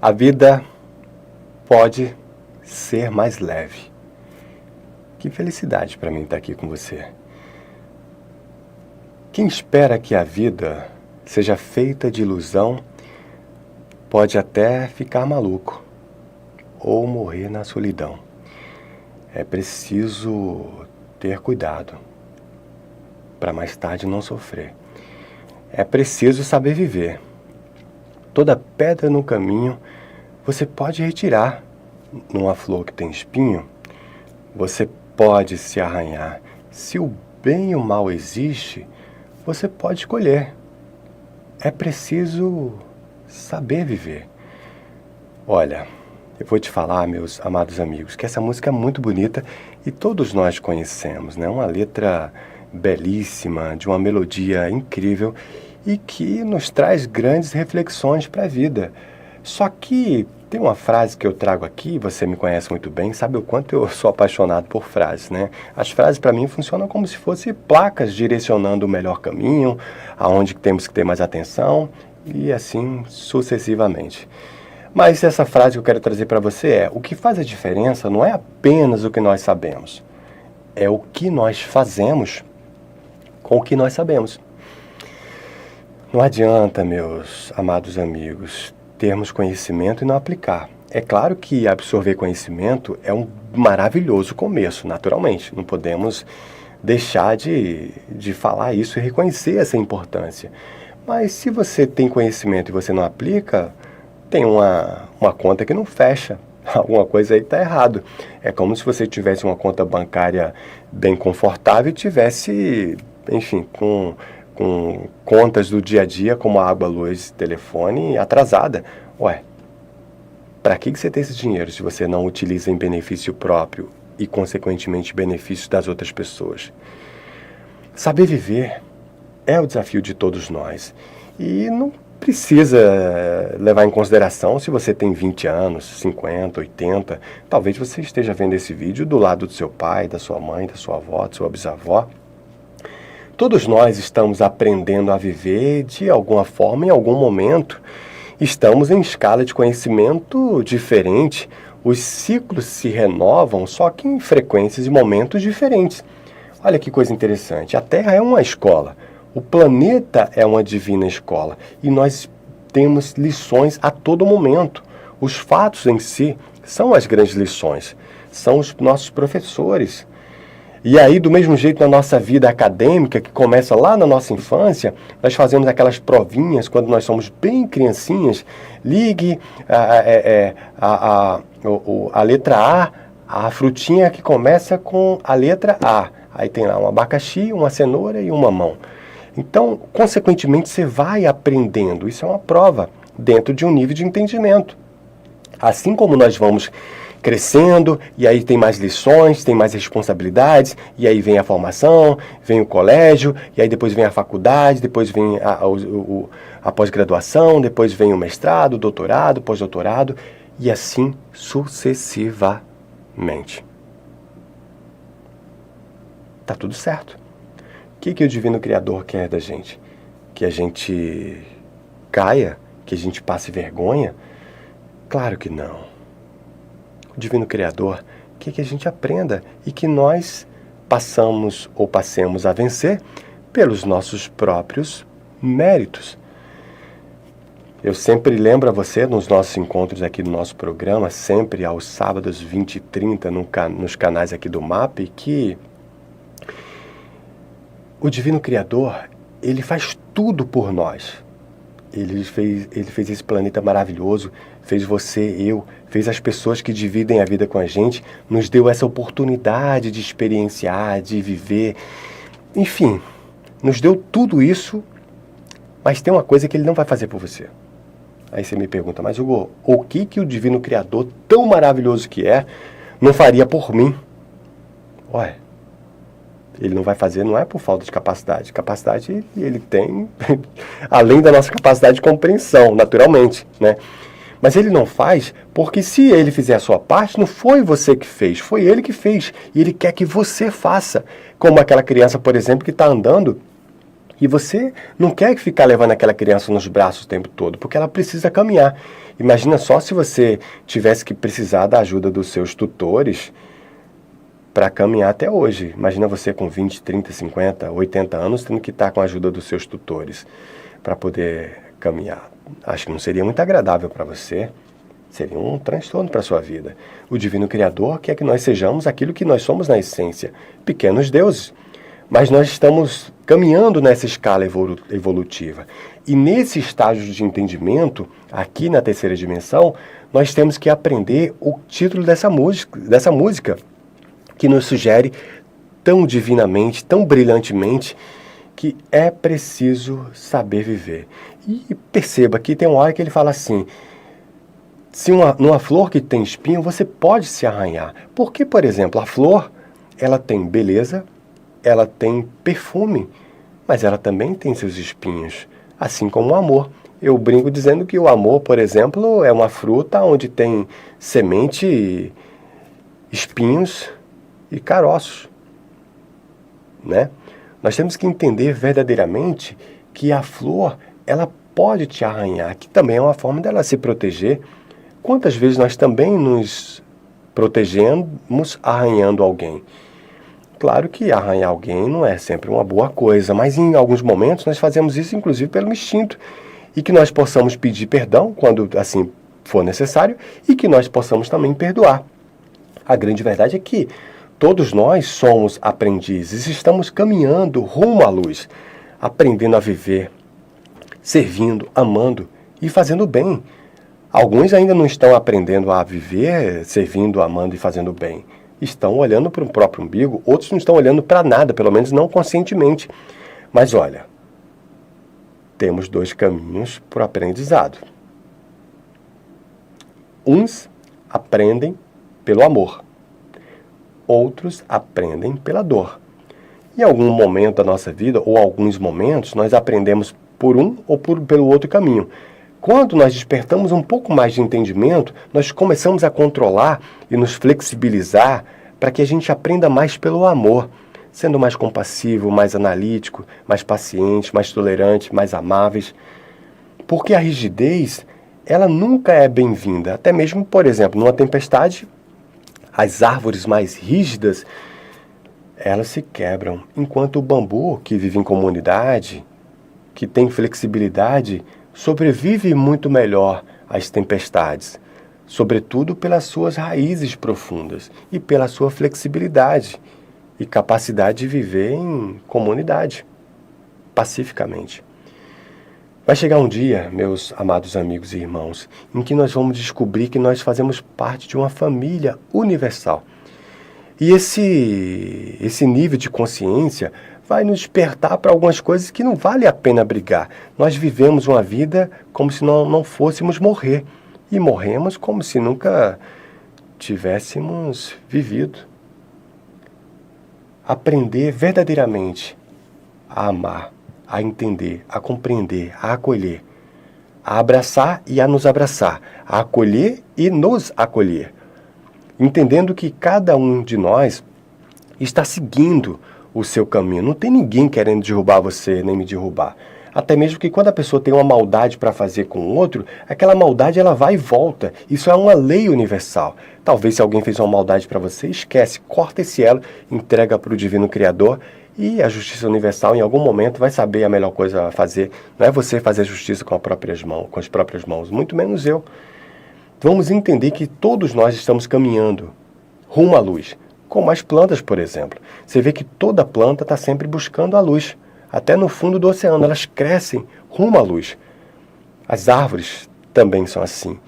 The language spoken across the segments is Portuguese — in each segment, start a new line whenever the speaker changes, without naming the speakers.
A vida pode ser mais leve. Que felicidade para mim estar aqui com você. Quem espera que a vida seja feita de ilusão pode até ficar maluco ou morrer na solidão. É preciso ter cuidado para mais tarde não sofrer. É preciso saber viver. Toda pedra no caminho você pode retirar. Numa flor que tem espinho, você pode se arranhar. Se o bem e o mal existe, você pode escolher. É preciso saber viver. Olha, eu vou te falar, meus amados amigos, que essa música é muito bonita e todos nós conhecemos, né? Uma letra belíssima, de uma melodia incrível e que nos traz grandes reflexões para a vida. Só que tem uma frase que eu trago aqui, você me conhece muito bem, sabe o quanto eu sou apaixonado por frases, né? As frases para mim funcionam como se fossem placas direcionando o melhor caminho, aonde temos que ter mais atenção e assim sucessivamente. Mas essa frase que eu quero trazer para você é: o que faz a diferença não é apenas o que nós sabemos, é o que nós fazemos com o que nós sabemos. Não adianta, meus amados amigos, termos conhecimento e não aplicar. É claro que absorver conhecimento é um maravilhoso começo, naturalmente. Não podemos deixar de falar isso e reconhecer essa importância. Mas se você tem conhecimento e você não aplica, tem uma conta que não fecha. Alguma coisa aí está errado. É como se você tivesse uma conta bancária bem confortável e tivesse, enfim, com contas do dia a dia, como água, luz, telefone, atrasada. Ué, para que você tem esse dinheiro se você não utiliza em benefício próprio e, consequentemente, benefício das outras pessoas? Saber viver é o desafio de todos nós. E não precisa levar em consideração se você tem 20 anos, 50, 80. Talvez você esteja vendo esse vídeo do lado do seu pai, da sua mãe, da sua avó, da sua bisavó. Todos nós estamos aprendendo a viver de alguma forma, em algum momento. Estamos em escala de conhecimento diferente. Os ciclos se renovam, só que em frequências e momentos diferentes. Olha que coisa interessante. A Terra é uma escola. O planeta é uma divina escola. E nós temos lições a todo momento. Os fatos em si são as grandes lições. São os nossos professores. E aí, do mesmo jeito, na nossa vida acadêmica, que começa lá na nossa infância, nós fazemos aquelas provinhas quando nós somos bem criancinhas. Ligue a letra a frutinha que começa com a letra A. Aí tem lá um abacaxi, uma cenoura e um mamão. Então, consequentemente, você vai aprendendo. Isso é uma prova dentro de um nível de entendimento. Assim como nós vamos crescendo, e aí tem mais lições, tem mais responsabilidades, e aí vem a formação, vem o colégio, e aí depois vem a faculdade, depois vem a pós-graduação, depois vem o mestrado, doutorado, pós-doutorado, e assim sucessivamente. Tá tudo certo. O que o Divino Criador quer da gente? Que a gente caia? Que a gente passe vergonha? Claro que não. O Divino Criador quer que a gente aprenda e que nós passemos a vencer pelos nossos próprios méritos. Eu sempre lembro a você, nos nossos encontros aqui do nosso programa, sempre aos sábados 20h30 nos canais aqui do MAP, que o Divino Criador, ele faz tudo por nós. Ele fez esse planeta maravilhoso, fez você, eu, fez as pessoas que dividem a vida com a gente, nos deu essa oportunidade de experienciar, de viver. Enfim, nos deu tudo isso, mas tem uma coisa que ele não vai fazer por você. Aí você me pergunta, mas Hugo, o que o Divino Criador, tão maravilhoso que é, não faria por mim? Ué, ele não vai fazer, não é por falta de capacidade. Capacidade ele tem, além da nossa capacidade de compreensão, naturalmente, né? Mas ele não faz porque se ele fizer a sua parte, não foi você que fez, foi ele que fez. E ele quer que você faça. Como aquela criança, por exemplo, que está andando E você não quer ficar levando aquela criança nos braços o tempo todo, porque ela precisa caminhar. Imagina só se você tivesse que precisar da ajuda dos seus tutores para caminhar até hoje. Imagina você com 20, 30, 50, 80 anos tendo que estar com a ajuda dos seus tutores para poder caminhar. Acho que não seria muito agradável para você. Seria um transtorno para a sua vida. O Divino Criador quer que nós sejamos aquilo que nós somos na essência, pequenos deuses. Mas nós estamos caminhando nessa escala evolutiva. E nesse estágio de entendimento, aqui na terceira dimensão, nós temos que aprender o título dessa música que nos sugere tão divinamente, tão brilhantemente, que é preciso saber viver. E perceba que tem uma hora que ele fala assim, se numa flor que tem espinho, você pode se arranhar. Porque, por exemplo, a flor, ela tem beleza, ela tem perfume, mas ela também tem seus espinhos, assim como o amor. Eu brinco dizendo que o amor, por exemplo, é uma fruta onde tem semente, espinhos e caroços, né? Nós temos que entender verdadeiramente que a flor, ela pode te arranhar, que também é uma forma dela se proteger. Quantas vezes nós também nos protegemos arranhando alguém? Claro que arranhar alguém não é sempre uma boa coisa, mas em alguns momentos nós fazemos isso inclusive pelo instinto. E que nós possamos pedir perdão quando assim for necessário e que nós possamos também perdoar. A grande verdade é que todos nós somos aprendizes, estamos caminhando rumo à luz, aprendendo a viver, servindo, amando e fazendo bem. Alguns ainda não estão aprendendo a viver, servindo, amando e fazendo bem. Estão olhando para o próprio umbigo, outros não estão olhando para nada, pelo menos não conscientemente. Mas olha, temos dois caminhos para o aprendizado. Uns aprendem pelo amor, outros aprendem pela dor. Em algum momento da nossa vida, ou alguns momentos, nós aprendemos por um ou pelo outro caminho. Quando nós despertamos um pouco mais de entendimento, nós começamos a controlar e nos flexibilizar para que a gente aprenda mais pelo amor, sendo mais compassivo, mais analítico, mais paciente, mais tolerante, mais amáveis. Porque a rigidez, ela nunca é bem-vinda. Até mesmo, por exemplo, numa tempestade, as árvores mais rígidas, elas se quebram, enquanto o bambu, que vive em comunidade, que tem flexibilidade, sobrevive muito melhor às tempestades, sobretudo pelas suas raízes profundas e pela sua flexibilidade e capacidade de viver em comunidade, pacificamente. Vai chegar um dia, meus amados amigos e irmãos, em que nós vamos descobrir que nós fazemos parte de uma família universal. E esse nível de consciência vai nos despertar para algumas coisas que não vale a pena brigar. Nós vivemos uma vida como se não fôssemos morrer. E morremos como se nunca tivéssemos vivido. Aprender verdadeiramente a amar, a entender, a compreender, a acolher, a abraçar e a nos abraçar, a acolher e nos acolher. Entendendo que cada um de nós está seguindo o seu caminho. Não tem ninguém querendo derrubar você, nem me derrubar. Até mesmo que quando a pessoa tem uma maldade para fazer com o outro, aquela maldade ela vai e volta. Isso é uma lei universal. Talvez se alguém fez uma maldade para você, esquece, corta esse elo, entrega para o Divino Criador e a justiça universal em algum momento vai saber a melhor coisa a fazer. Não é você fazer justiça com as próprias mãos, muito menos eu. Vamos entender que todos nós estamos caminhando rumo à luz. Como as plantas, por exemplo. Você vê que toda planta está sempre buscando a luz. Até no fundo do oceano, elas crescem rumo à luz. As árvores também são assim.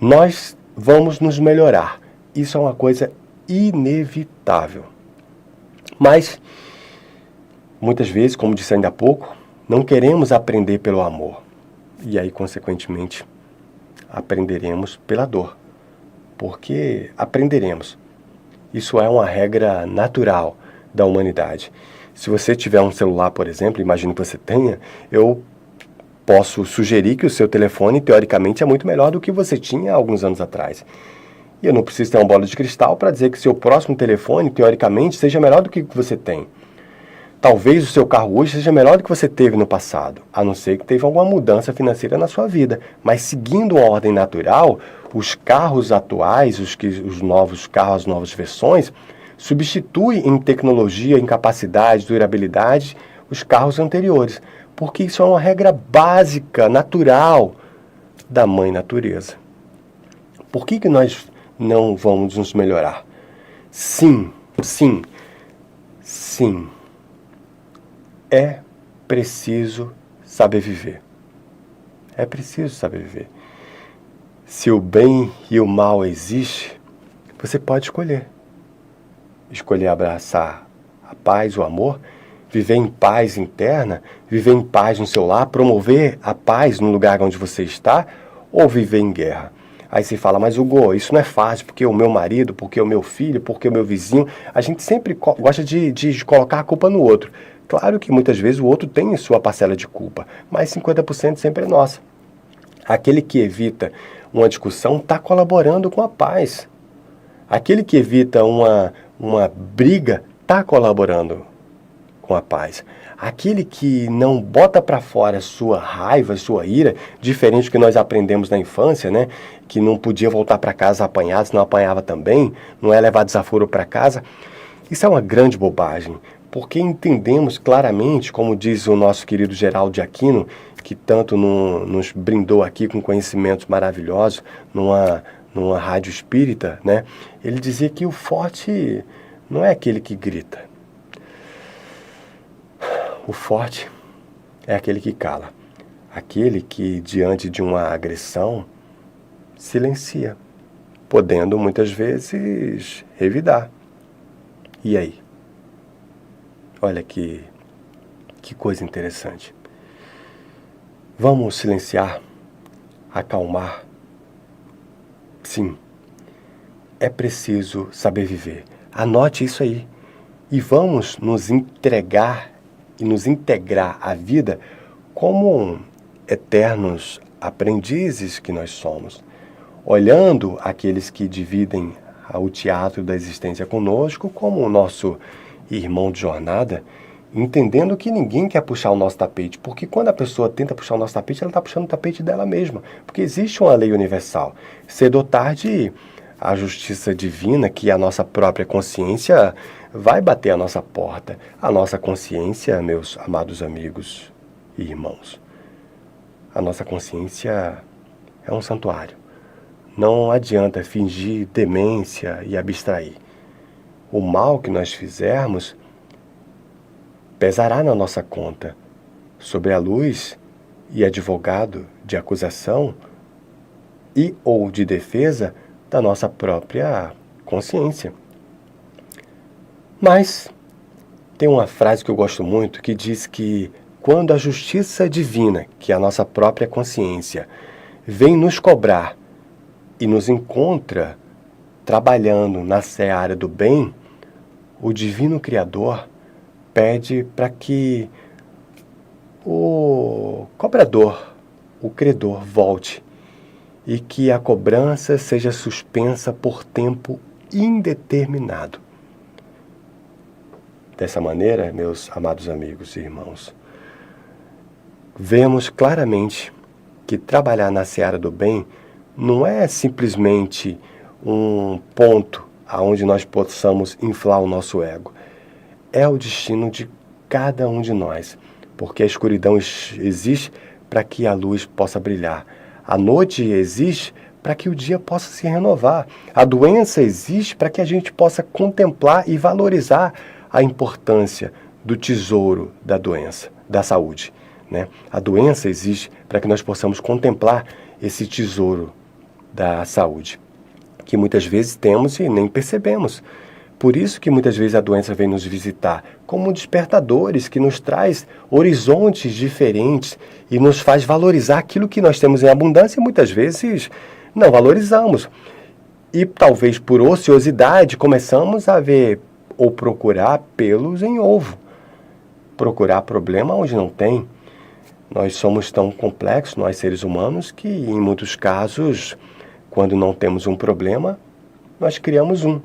Nós vamos nos melhorar. Isso é uma coisa inevitável. Mas, muitas vezes, como disse ainda há pouco, não queremos aprender pelo amor. E aí, consequentemente, aprenderemos pela dor. Porque aprenderemos. Isso é uma regra natural da humanidade. Se você tiver um celular, por exemplo, imagino que você tenha, eu posso sugerir que o seu telefone, teoricamente, é muito melhor do que você tinha há alguns anos atrás. E eu não preciso ter uma bola de cristal para dizer que seu próximo telefone, teoricamente, seja melhor do que o que você tem. Talvez o seu carro hoje seja melhor do que você teve no passado, a não ser que teve alguma mudança financeira na sua vida. Mas seguindo a ordem natural, os carros atuais, os novos carros, as novas versões, substituem em tecnologia, em capacidade, durabilidade, os carros anteriores. Porque isso é uma regra básica, natural, da mãe natureza. Por que nós não vamos nos melhorar? Sim. É preciso saber viver. É preciso saber viver. Se o bem e o mal existem, você pode escolher. Escolher abraçar a paz, o amor, viver em paz interna, viver em paz no seu lar, promover a paz no lugar onde você está, ou viver em guerra. Aí você fala, mas Hugo, isso não é fácil, porque o meu marido, porque o meu filho, porque o meu vizinho. A gente sempre gosta de colocar a culpa no outro. Claro que muitas vezes o outro tem sua parcela de culpa, mas 50% sempre é nossa. Aquele que evita uma discussão está colaborando com a paz. Aquele que evita uma briga está colaborando com a paz. Aquele que não bota para fora sua raiva, sua ira, diferente do que nós aprendemos na infância, né? Que não podia voltar para casa apanhado, se não apanhava também, não é levar desaforo para casa. Isso é uma grande bobagem, porque entendemos claramente, como diz o nosso querido Geraldo de Aquino, que tanto nos brindou aqui com conhecimentos maravilhosos numa rádio espírita, né? Ele dizia que o forte não é aquele que grita. O forte é aquele que cala. Aquele que, diante de uma agressão, silencia, podendo muitas vezes revidar. E aí? Olha que coisa interessante. Vamos silenciar, acalmar. Sim, é preciso saber viver. Anote isso aí. E vamos nos entregar e nos integrar à vida como eternos aprendizes que nós somos, olhando aqueles que dividem o teatro da existência conosco como o nosso irmão de jornada, entendendo que ninguém quer puxar o nosso tapete, porque quando a pessoa tenta puxar o nosso tapete, ela está puxando o tapete dela mesma, porque existe uma lei universal. Cedo ou tarde, a justiça divina, que é a nossa própria consciência, vai bater a nossa porta. A nossa consciência, meus amados amigos e irmãos, a nossa consciência é um santuário. Não adianta fingir demência e abstrair. O mal que nós fizermos pesará na nossa conta, sobre a luz e advogado de acusação e ou de defesa da nossa própria consciência. Mas tem uma frase que eu gosto muito que diz que quando a justiça divina, que é a nossa própria consciência, vem nos cobrar e nos encontra trabalhando na seara do bem, o divino Criador pede para que o cobrador, o credor, volte e que a cobrança seja suspensa por tempo indeterminado. Dessa maneira, meus amados amigos e irmãos, vemos claramente que trabalhar na seara do bem não é simplesmente um ponto aonde nós possamos inflar o nosso ego. É o destino de cada um de nós, porque a escuridão existe para que a luz possa brilhar. A noite existe para que o dia possa se renovar. A doença existe para que a gente possa contemplar e valorizar a importância do tesouro da doença, da saúde, né? A doença existe para que nós possamos contemplar esse tesouro da saúde, que muitas vezes temos e nem percebemos. Por isso que muitas vezes a doença vem nos visitar, como despertadores que nos traz horizontes diferentes e nos faz valorizar aquilo que nós temos em abundância e muitas vezes não valorizamos. E talvez por ociosidade começamos a ver ou procurar pelos em ovo, procurar problema onde não tem. Nós somos tão complexos, nós seres humanos, que em muitos casos, quando não temos um problema, nós criamos um.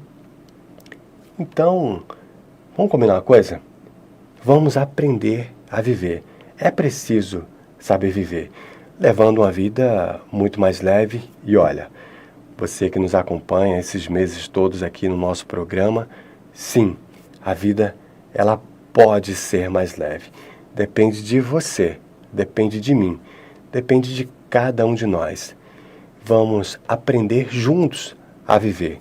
Então, vamos combinar uma coisa? Vamos aprender a viver. É preciso saber viver, levando uma vida muito mais leve. E olha, você que nos acompanha esses meses todos aqui no nosso programa, sim, a vida ela pode ser mais leve. Depende de você, depende de mim, depende de cada um de nós. Vamos aprender juntos a viver.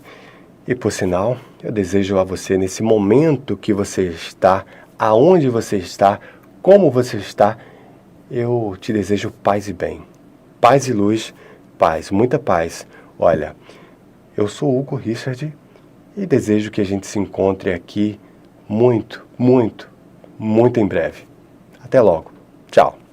E por sinal, eu desejo a você nesse momento que você está, aonde você está, como você está, eu te desejo paz e bem. Paz e luz, paz, muita paz. Olha, eu sou Hugo Richard e desejo que a gente se encontre aqui muito, muito, muito em breve. Até logo. Tchau.